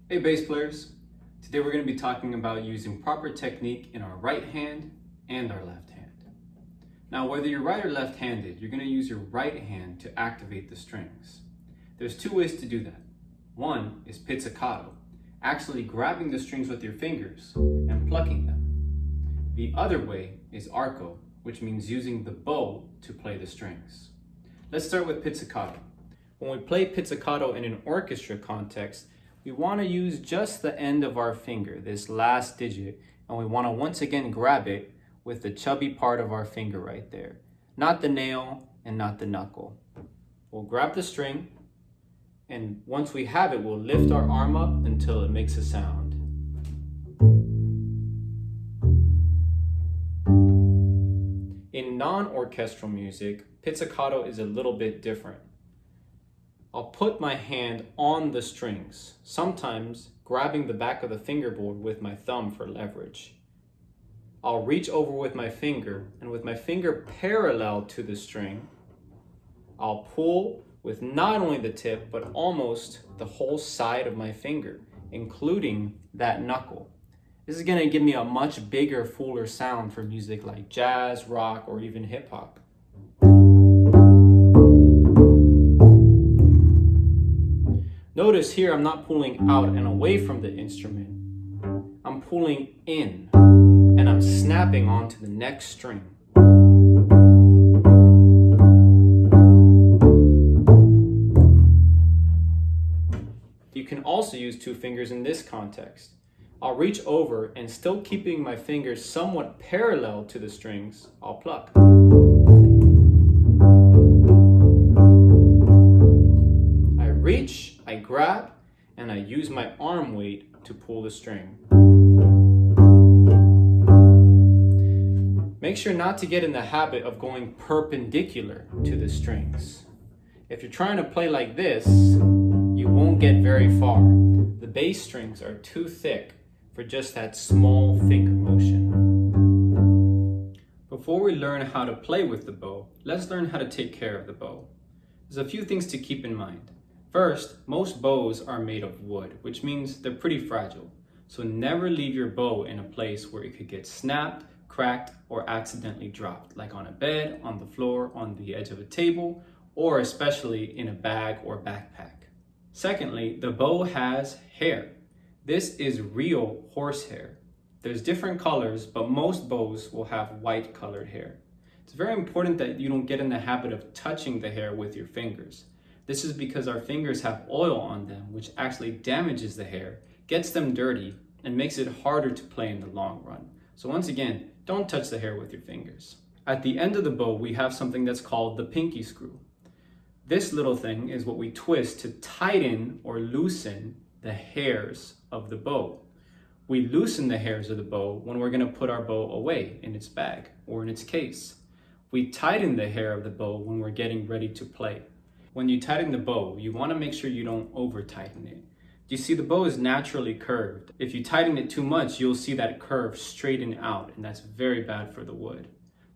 Hey bass players! Today we're going to be talking about using proper technique in our right hand and our left hand. Now whether you're right or left-handed, you're going to use your right hand to activate the strings. There's two ways to do that. One is pizzicato, actually grabbing the strings with your fingers and plucking them. The other way is arco, which means using the bow to play the strings. Let's start with pizzicato. When we play pizzicato in an orchestra context, we want to use just the end of our finger, this last digit, and we want to once again grab it with the chubby part of our finger right there. Not the nail and not the knuckle. We'll grab the string, and once we have it, we'll lift our arm up until it makes a sound. In non-orchestral music, pizzicato is a little bit different. I'll put my hand on the strings, sometimes grabbing the back of the fingerboard with my thumb for leverage. I'll reach over with my finger, and with my finger parallel to the string, I'll pull with not only the tip, but almost the whole side of my finger, including that knuckle. This is going to give me a much bigger, fuller sound for music like jazz, rock, or even hip hop. Notice here I'm not pulling out and away from the instrument. I'm pulling in and I'm snapping onto the next string. You can also use two fingers in this context. I'll reach over and still keeping my fingers somewhat parallel to the strings, I'll pluck. I reach, I grab, and I use my arm weight to pull the string. Make sure not to get in the habit of going perpendicular to the strings. If you're trying to play like this, you won't get very far. The bass strings are too thick for just that small finger motion. Before we learn how to play with the bow, let's learn how to take care of the bow. There's a few things to keep in mind. First, most bows are made of wood, which means they're pretty fragile. So never leave your bow in a place where it could get snapped, cracked, or accidentally dropped, like on a bed, on the floor, on the edge of a table, or especially in a bag or backpack. Secondly, the bow has hair. This is real horsehair. There's different colors, but most bows will have white colored hair. It's very important that you don't get in the habit of touching the hair with your fingers. This is because our fingers have oil on them, which actually damages the hair, gets them dirty, and makes it harder to play in the long run. So once again, don't touch the hair with your fingers. At the end of the bow, we have something that's called the pinky screw. This little thing is what we twist to tighten or loosen the hairs of the bow. We loosen the hairs of the bow when we're going to put our bow away in its bag or in its case. We tighten the hair of the bow when we're getting ready to play. When you tighten the bow, you want to make sure you don't over tighten it. You see, the bow is naturally curved. If you tighten it too much, you'll see that curve straighten out, and that's very bad for the wood.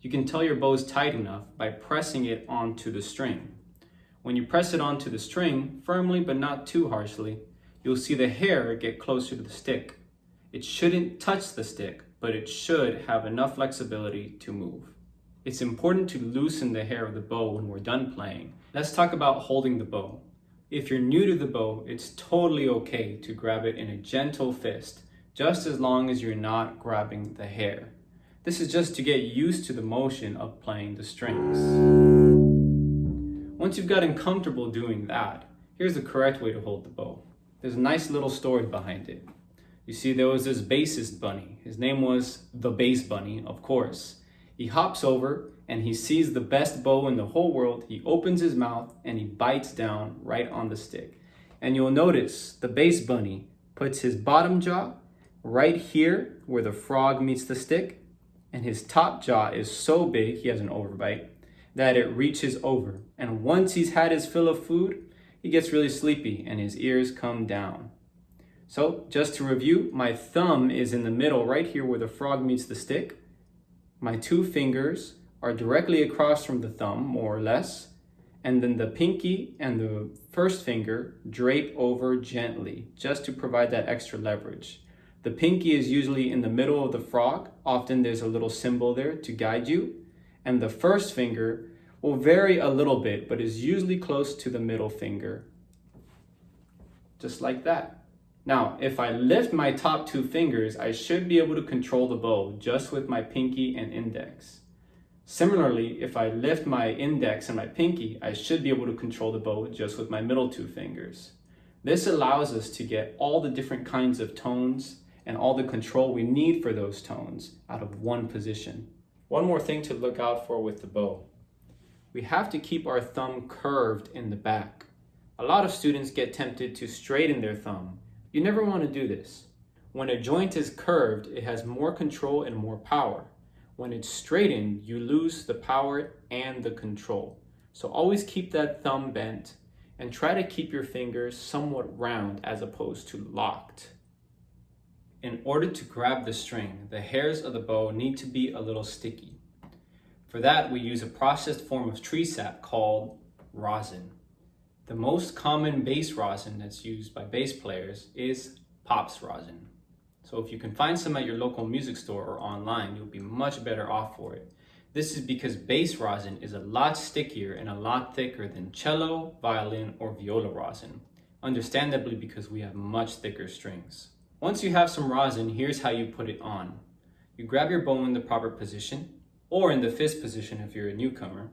You can tell your bow is tight enough by pressing it onto the string. When you press it onto the string, firmly but not too harshly, you'll see the hair get closer to the stick. It shouldn't touch the stick, but it should have enough flexibility to move. It's important to loosen the hair of the bow when we're done playing. Let's talk about holding the bow. If you're new to the bow, it's totally okay to grab it in a gentle fist, just as long as you're not grabbing the hair. This is just to get used to the motion of playing the strings. Once you've gotten comfortable doing that, here's the correct way to hold the bow. There's a nice little story behind it. You see, there was this bassist bunny. His name was the Bass Bunny, of course. He hops over and he sees the best bow in the whole world. He opens his mouth and he bites down right on the stick. And you'll notice the Bass Bunny puts his bottom jaw right here where the frog meets the stick, and his top jaw is so big, he has an overbite, that it reaches over. And once he's had his fill of food, he gets really sleepy and his ears come down. So just to review, my thumb is in the middle right here where the frog meets the stick. My two fingers are directly across from the thumb, more or less, and then the pinky and the first finger drape over gently, just to provide that extra leverage. The pinky is usually in the middle of the frog. Often there's a little symbol there to guide you. And the first finger will vary a little bit, but is usually close to the middle finger. Just like that. Now, if I lift my top two fingers, I should be able to control the bow just with my pinky and index. Similarly, if I lift my index and my pinky, I should be able to control the bow just with my middle two fingers. This allows us to get all the different kinds of tones and all the control we need for those tones out of one position. One more thing to look out for with the bow. We have to keep our thumb curved in the back. A lot of students get tempted to straighten their thumb. You never want to do this. When a joint is curved, it has more control and more power. When it's straightened, you lose the power and the control. So always keep that thumb bent and try to keep your fingers somewhat round as opposed to locked. In order to grab the string, the hairs of the bow need to be a little sticky. For that, we use a processed form of tree sap called rosin. The most common bass rosin that's used by bass players is Pops rosin. So if you can find some at your local music store or online, you'll be much better off for it. This is because bass rosin is a lot stickier and a lot thicker than cello, violin, or viola rosin. Understandably, because we have much thicker strings. Once you have some rosin, here's how you put it on. You grab your bow in the proper position, or in the fist position if you're a newcomer.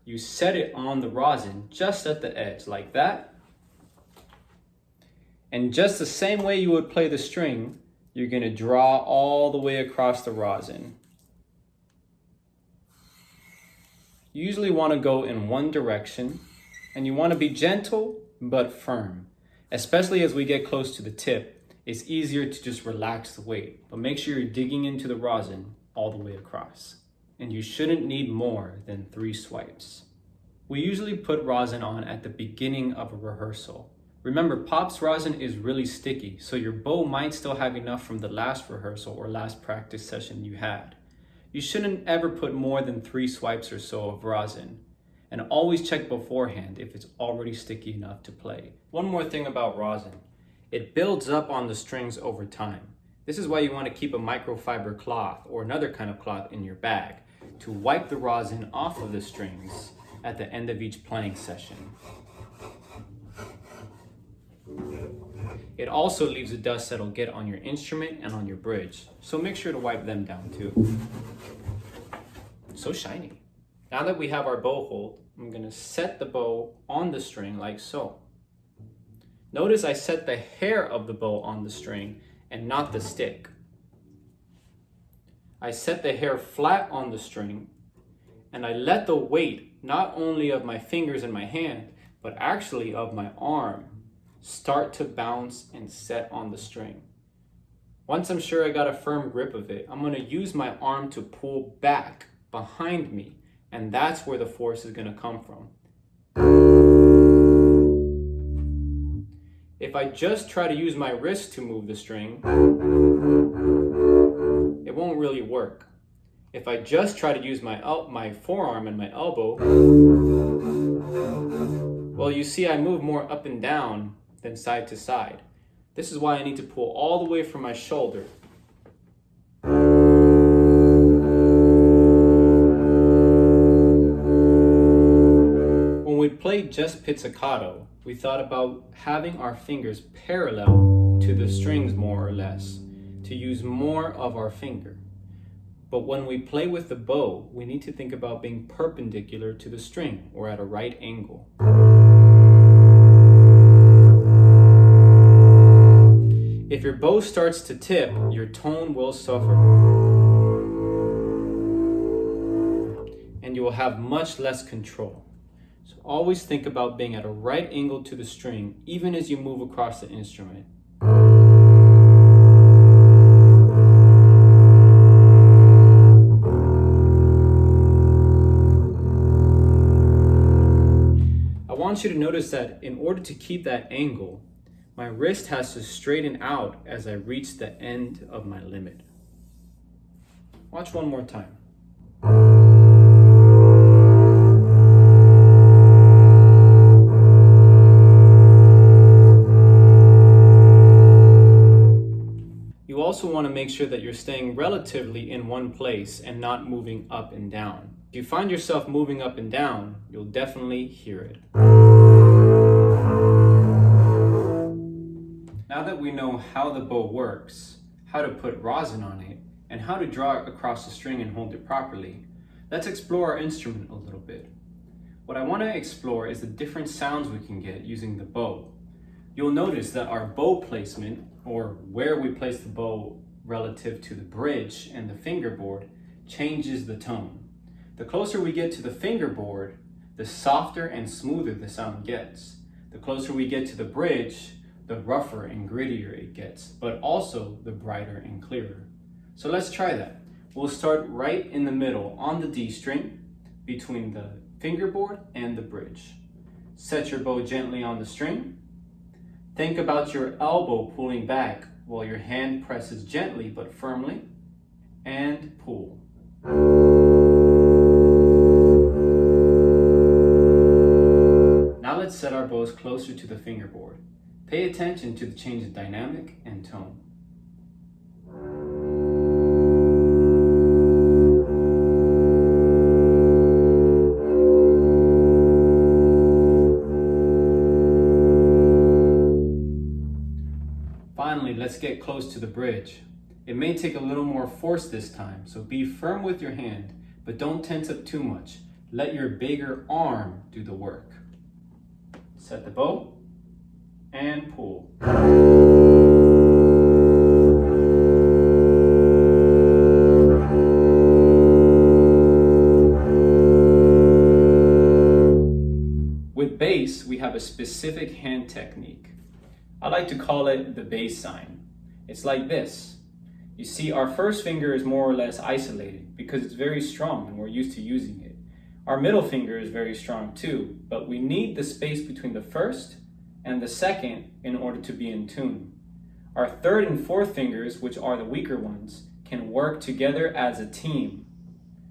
You set it on the rosin just at the edge, like that. And just the same way you would play the string, you're going to draw all the way across the rosin. You usually want to go in one direction, and you want to be gentle but firm. Especially as we get close to the tip, it's easier to just relax the weight, but make sure you're digging into the rosin all the way across. And you shouldn't need more than 3 swipes. We usually put rosin on at the beginning of a rehearsal. Remember, Pops rosin is really sticky, so your bow might still have enough from the last rehearsal or last practice session you had. You shouldn't ever put more than 3 swipes or so of rosin. And always check beforehand if it's already sticky enough to play. One more thing about rosin. It builds up on the strings over time. This is why you want to keep a microfiber cloth or another kind of cloth in your bag to wipe the rosin off of the strings at the end of each playing session. It also leaves the dust that'll get on your instrument and on your bridge, so make sure to wipe them down too. So shiny. Now that we have our bow hold, I'm going to set the bow on the string like so. Notice I set the hair of the bow on the string and not the stick. I set the hair flat on the string, and I let the weight, not only of my fingers and my hand, but actually of my arm, start to bounce and set on the string. Once I'm sure I got a firm grip of it, I'm going to use my arm to pull back behind me, and that's where the force is going to come from. If I just try to use my wrist to move the string, it won't really work. If I just try to use my forearm and my elbow, well, you see I move more up and down than side to side. This is why I need to pull all the way from my shoulder. When we played just pizzicato, we thought about having our fingers parallel to the strings more or less, to use more of our finger. But when we play with the bow, we need to think about being perpendicular to the string or at a right angle. If your bow starts to tip, your tone will suffer. And you will have much less control. So always think about being at a right angle to the string, even as you move across the instrument. I want you to notice that in order to keep that angle, my wrist has to straighten out as I reach the end of my limit. Watch one more time. also want to make sure that you're staying relatively in one place and not moving up and down. If you find yourself moving up and down, you'll definitely hear it. Now that we know how the bow works, how to put rosin on it, and how to draw it across the string and hold it properly, let's explore our instrument a little bit. What I want to explore is the different sounds we can get using the bow. You'll notice that our bow placement, or where we place the bow relative to the bridge and the fingerboard, changes the tone. The closer we get to the fingerboard, the softer and smoother the sound gets. The closer we get to the bridge, the rougher and grittier it gets, but also the brighter and clearer. So let's try that. We'll start right in the middle on the D string between the fingerboard and the bridge. Set your bow gently on the string. Think about your elbow pulling back while your hand presses gently but firmly, and pull. Now let's set our bows closer to the fingerboard. Pay attention to the change in dynamic and tone. Finally, let's get close to the bridge. It may take a little more force this time, so be firm with your hand, but don't tense up too much. Let your bigger arm do the work. Set the bow and pull. With bass, we have a specific hand technique. I like to call it the bass sign. It's like this. You see, our first finger is more or less isolated because it's very strong and we're used to using it. Our middle finger is very strong too, but we need the space between the first and the second in order to be in tune. Our third and fourth fingers, which are the weaker ones, can work together as a team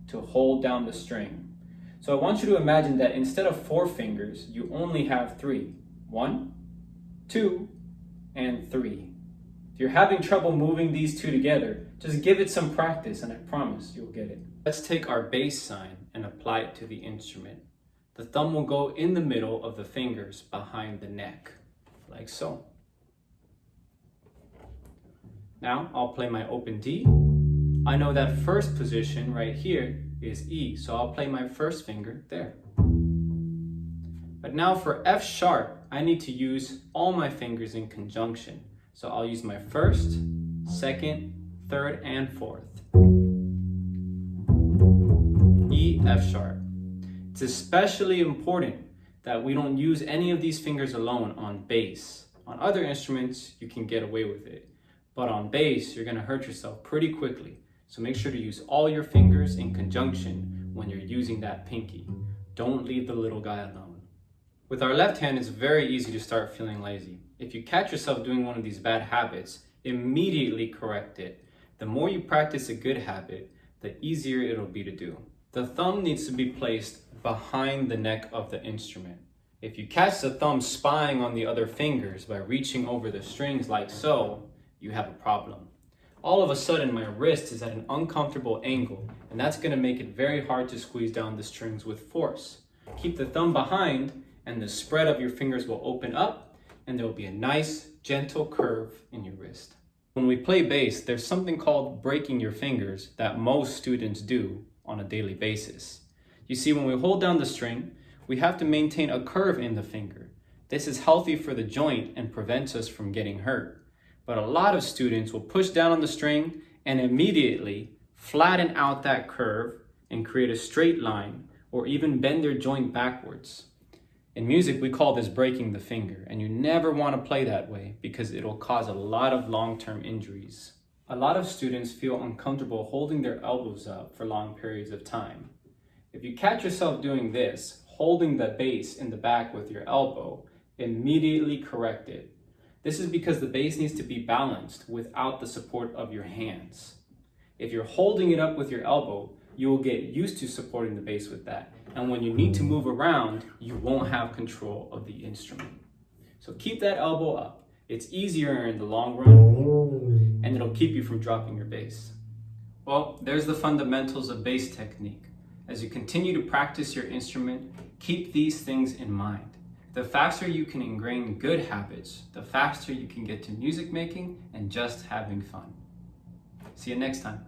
to hold down the string. So I want you to imagine that instead of 4 fingers, you only have 3. 1, 2, and 3. If you're having trouble moving these two together, just give it some practice and I promise you'll get it. Let's take our bass sign and apply it to the instrument. The thumb will go in the middle of the fingers behind the neck, like so. Now I'll play my open D. I know that first position right here is E, so I'll play my first finger there. But now for F sharp, I need to use all my fingers in conjunction. So I'll use my first, second, third, and fourth. E, F sharp. It's especially important that we don't use any of these fingers alone on bass. On other instruments, you can get away with it. But on bass, you're gonna hurt yourself pretty quickly. So make sure to use all your fingers in conjunction when you're using that pinky. Don't leave the little guy alone. With our left hand, it's very easy to start feeling lazy. If you catch yourself doing one of these bad habits, immediately correct it. The more you practice a good habit, the easier it'll be to do. The thumb needs to be placed behind the neck of the instrument. If you catch the thumb spying on the other fingers by reaching over the strings like so, you have a problem. All of a sudden, my wrist is at an uncomfortable angle, and that's gonna make it very hard to squeeze down the strings with force. Keep the thumb behind, and the spread of your fingers will open up, and there will be a nice, gentle curve in your wrist. When we play bass, there's something called breaking your fingers that most students do on a daily basis. You see, when we hold down the string, we have to maintain a curve in the finger. This is healthy for the joint and prevents us from getting hurt. But a lot of students will push down on the string and immediately flatten out that curve and create a straight line or even bend their joint backwards. In music, we call this breaking the finger, and you never want to play that way because it'll cause a lot of long-term injuries. A lot of students feel uncomfortable holding their elbows up for long periods of time. If you catch yourself doing this, holding the bass in the back with your elbow, immediately correct it. This is because the bass needs to be balanced without the support of your hands. If you're holding it up with your elbow, you will get used to supporting the bass with that. And when you need to move around, you won't have control of the instrument. So keep that elbow up. It's easier in the long run, and it'll keep you from dropping your bass. Well, there's the fundamentals of bass technique. As you continue to practice your instrument, keep these things in mind. The faster you can ingrain good habits, the faster you can get to music making and just having fun. See you next time.